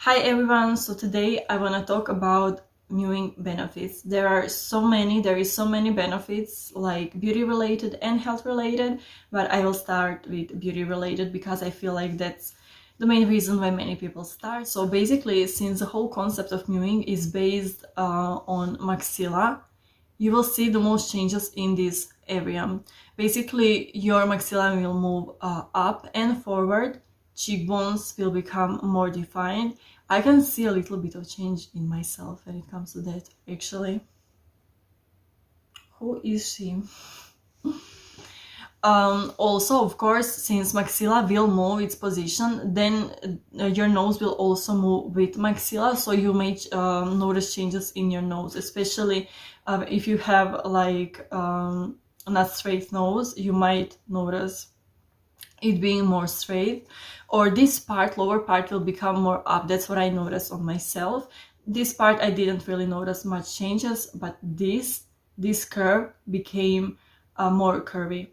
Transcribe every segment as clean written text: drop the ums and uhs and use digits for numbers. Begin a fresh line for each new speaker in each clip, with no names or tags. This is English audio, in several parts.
Hi everyone, so today I want to talk about mewing benefits. There is so many benefits like beauty related and health related, but I will start with beauty related because I feel like that's the main reason why many people start. So basically, since the whole concept of mewing is based on maxilla, you will see the most changes in this area. Basically, your maxilla will move up and forward, cheekbones will become more defined. I can see a little bit of change in myself when it comes to that, actually. Who is she? Also, of course, since maxilla will move its position, then your nose will also move with maxilla, so you may notice changes in your nose, especially if you have like not straight nose, you might notice it being more straight, or this part, lower part, will become more up. That's what I noticed on myself. This part I didn't really notice much changes, but this curve became more curvy.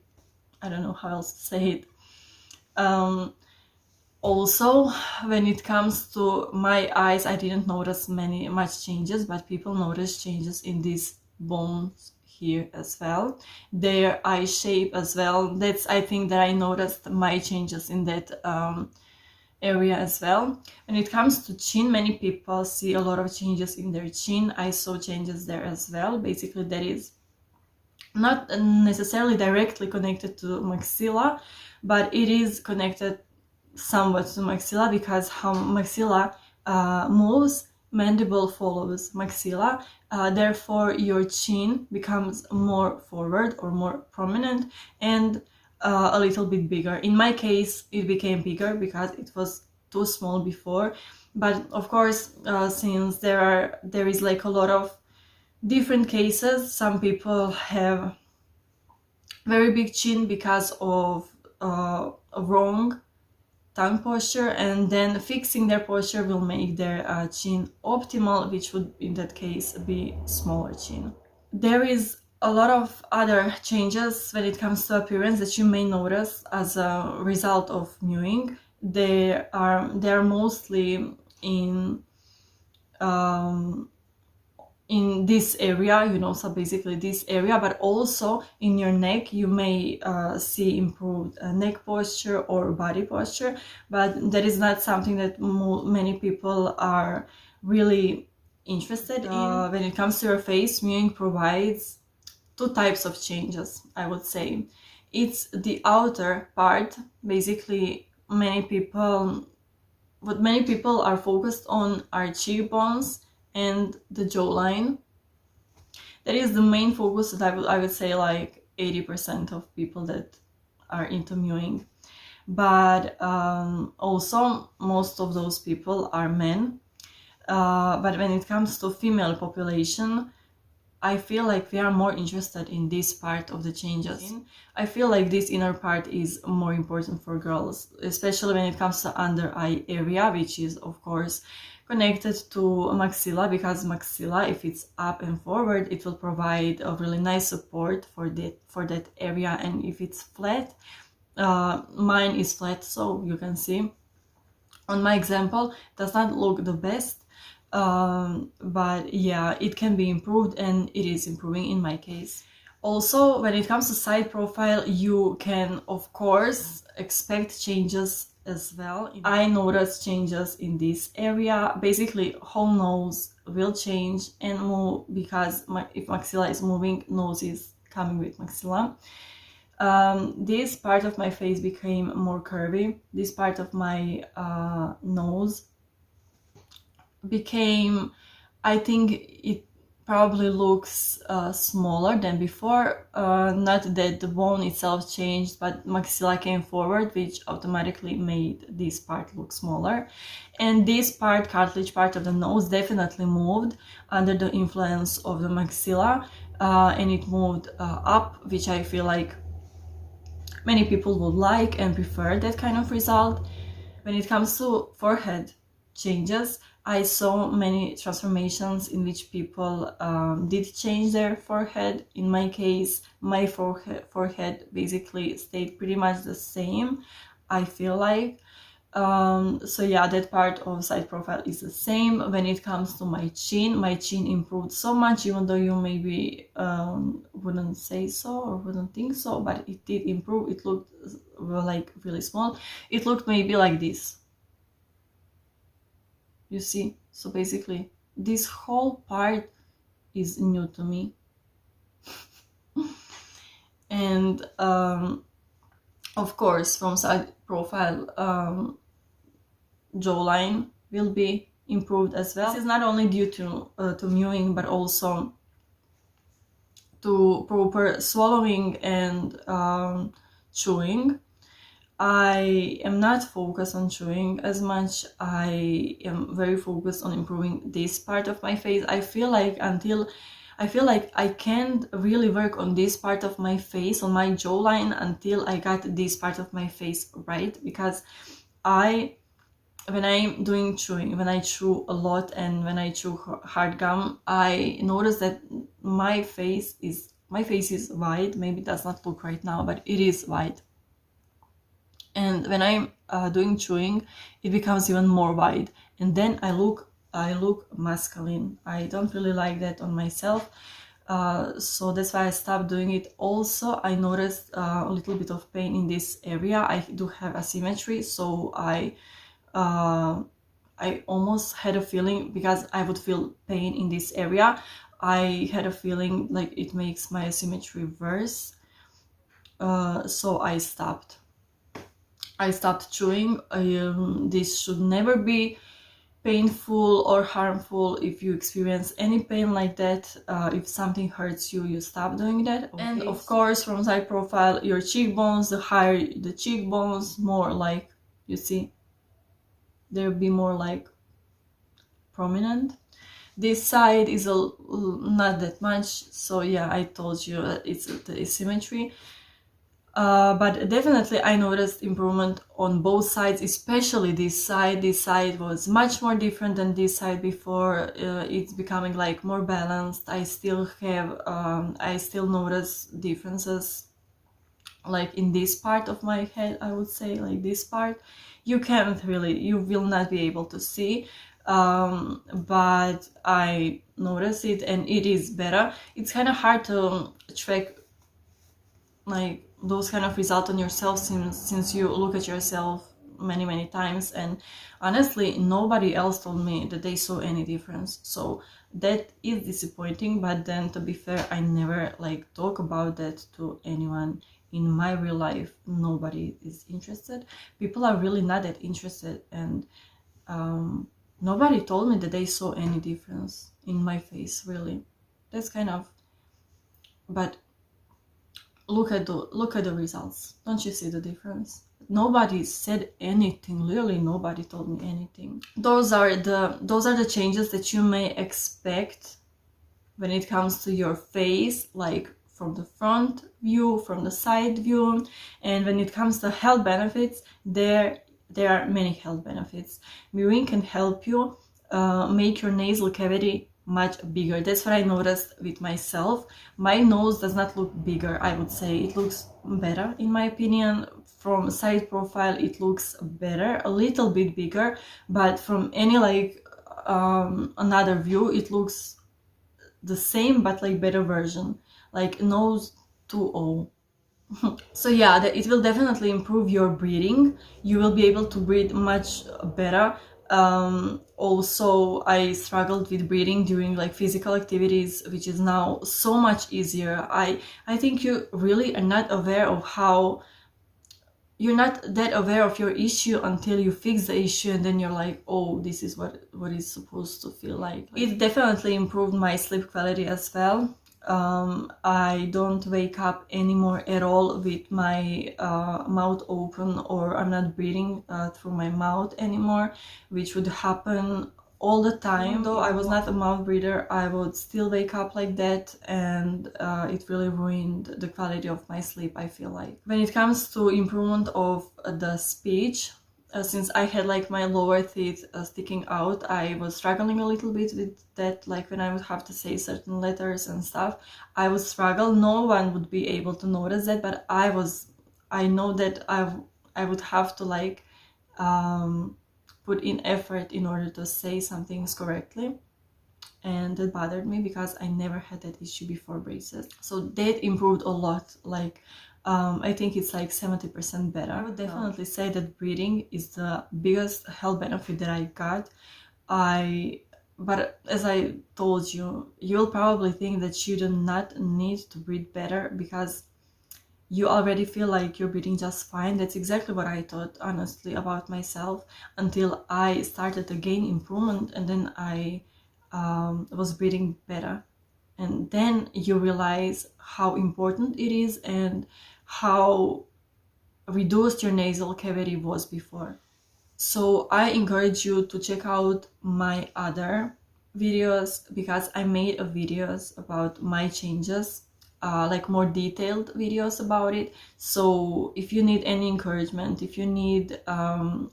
I don't know how else to say it. Also, when it comes to my eyes, I didn't notice much changes, but people notice changes in these bones here as well, their eye shape as well. That's, I think, that I noticed my changes in that area as well. When it comes to chin, many people see a lot of changes in their chin. I saw changes there as well. Basically, that is not necessarily directly connected to maxilla, but it is connected somewhat to maxilla, because how maxilla moves, mandible follows maxilla. Therefore, your chin becomes more forward or more prominent and a little bit bigger. In my case, it became bigger because it was too small before. But of course, since there is like a lot of different cases, some people have very big chin because of a wrong tongue posture, and then fixing their posture will make their chin optimal, which would in that case be smaller chin. There is a lot of other changes when it comes to appearance that you may notice as a result of mewing. They are mostly in this area, so basically this area, but also in your neck you may see improved neck posture or body posture, but that is not something that many people are really interested in. When it comes to your face, mewing provides two types of changes, I would say. It's the outer part. Basically, what many people are focused on are cheekbones and the jawline. That is the main focus that I would say like 80% of people that are into mewing. But also most of those people are men. But when it comes to female population, I feel like we are more interested in this part of the changes. I feel like this inner part is more important for girls, especially when it comes to under eye area, which is of course connected to maxilla, because maxilla, if it's up and forward, it will provide a really nice support for that area. And if it's flat, mine is flat, so you can see on my example, does not look the best. But yeah, it can be improved, and it is improving in my case. Also, when it comes to side profile, you can of course expect changes as well. I noticed changes in this area. Basically, whole nose will change and move, because if maxilla is moving, nose is coming with maxilla. This part of my face became more curvy. This part of my nose became, I think it probably looks smaller than before. Not that the bone itself changed, but maxilla came forward, which automatically made this part look smaller. And this part, cartilage part of the nose, definitely moved under the influence of the maxilla, and it moved up, which I feel like many people would like and prefer that kind of result. When it comes to forehead changes, I saw many transformations in which people did change their forehead. In my case, my forehead basically stayed pretty much the same, I feel like. So yeah, that part of side profile is the same. When it comes to my chin improved so much, even though you maybe wouldn't say so or wouldn't think so, but it did improve. It looked like really small. It looked maybe like this, you see. So basically this whole part is new to me. And of course from side profile, jawline will be improved as well. This is not only due to mewing, but also to proper swallowing and chewing. I am not focused on chewing as much. I am very focused on improving this part of my face. I feel like I can't really work on this part of my face, on my jawline, until I got this part of my face right, because when I'm doing chewing, when I chew a lot and when I chew hard gum, I notice that my face is wide. Maybe it does not look right now, but it is wide. And when I'm doing chewing, it becomes even more wide, and then I look masculine. I don't really like that on myself, so that's why I stopped doing it. Also, I noticed a little bit of pain in this area. I do have asymmetry, so I almost had a feeling, because I would feel pain in this area, I had a feeling like it makes my asymmetry worse. So I stopped chewing. This should never be painful or harmful. If you experience any pain like that, if something hurts you, you stop doing that. Okay. And of course, from side profile, your cheekbones, the higher the cheekbones, more like, you see, they'll be more like prominent. This side is not that much, so yeah, I told you it's the asymmetry. But definitely I noticed improvement on both sides, especially this side. This side was much more different than this side before. It's becoming like more balanced. I still notice differences, like in this part of my head, I would say, like this part. You will not be able to see, but I notice it, and it is better. It's kind of hard to track like those kind of results on yourself, since you look at yourself many times, and honestly nobody else told me that they saw any difference, so that is disappointing. But then, to be fair, I never like talk about that to anyone in my real life. Nobody is interested. People are really not that interested, and nobody told me that they saw any difference in my face, really. That's kind of, but look at the results. Don't you see the difference? Nobody said anything. Literally nobody told me anything. Those are the changes that you may expect when it comes to your face, like from the front view, from the side view. And when it comes to health benefits, there are many health benefits. Mewing can help you make your nasal cavity much bigger. That's what I noticed with myself. My nose does not look bigger, I would say. It looks better, in my opinion. From side profile, it looks better, a little bit bigger, but from any like another view, it looks the same, but like better version, like nose 2.0. So yeah, it will definitely improve your breathing. You will be able to breathe much better. Also, I struggled with breathing during like physical activities, which is now so much easier. I think you really are not aware of how, you're not that aware of your issue until you fix the issue, and then you're like, oh, this is what it's supposed to feel like. It definitely improved my sleep quality as well. I don't wake up anymore at all with my mouth open, or I'm not breathing through my mouth anymore, which would happen all the time. Though I was not a mouth breather, I would still wake up like that, and it really ruined the quality of my sleep, I feel like. When it comes to improvement of the speech, since I had like my lower teeth sticking out, I was struggling a little bit with that. Like when I would have to say certain letters and stuff, I would struggle. No one would be able to notice that, but I know that I would have to like put in effort in order to say some things correctly, and that bothered me because I never had that issue before braces. So that improved a lot. Like I think it's like 70% better. I would definitely say that breathing is the biggest health benefit that I got. But as I told you, you'll probably think that you do not need to breathe better because you already feel like you're breathing just fine. That's exactly what I thought, honestly, about myself, until I started to gain improvement, and then I was breathing better. And then you realize how important it is and how reduced your nasal cavity was before. So I encourage you to check out my other videos, because I made videos about my changes, like more detailed videos about it. So if you need any encouragement, if you need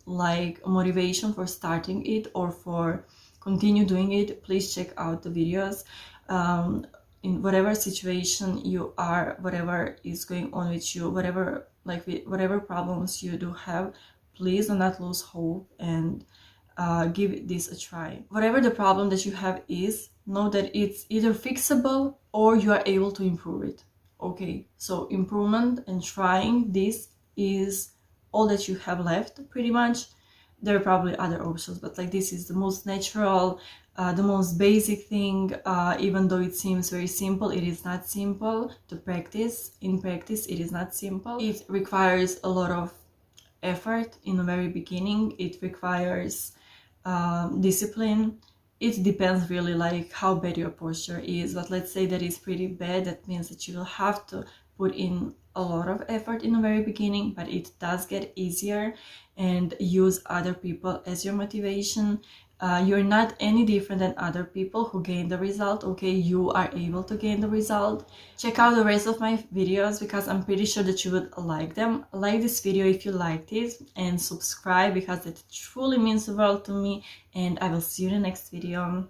like motivation for starting it or for continue doing it, please check out the videos. In whatever situation you are, whatever is going on with you, whatever problems you do have, please do not lose hope and give this a try. Whatever the problem that you have is, know that it's either fixable or you are able to improve it. Okay, so improvement and trying this is all that you have left, pretty much. There are probably other options, but like this is the most natural, the most basic thing. Even though it seems very simple, it is not simple to practice. In practice, it is not simple. It requires a lot of effort in the very beginning. It requires discipline. It depends really like how bad your posture is, but let's say that is pretty bad. That means that you will have to put in a lot of effort in the very beginning, but it does get easier. And use other people as your motivation. You're not any different than other people who gain the result. Okay, you are able to gain the result. Check out the rest of my videos because I'm pretty sure that you would like them. Like this video if you liked it, and subscribe because it truly means the world to me, and I will see you in the next video.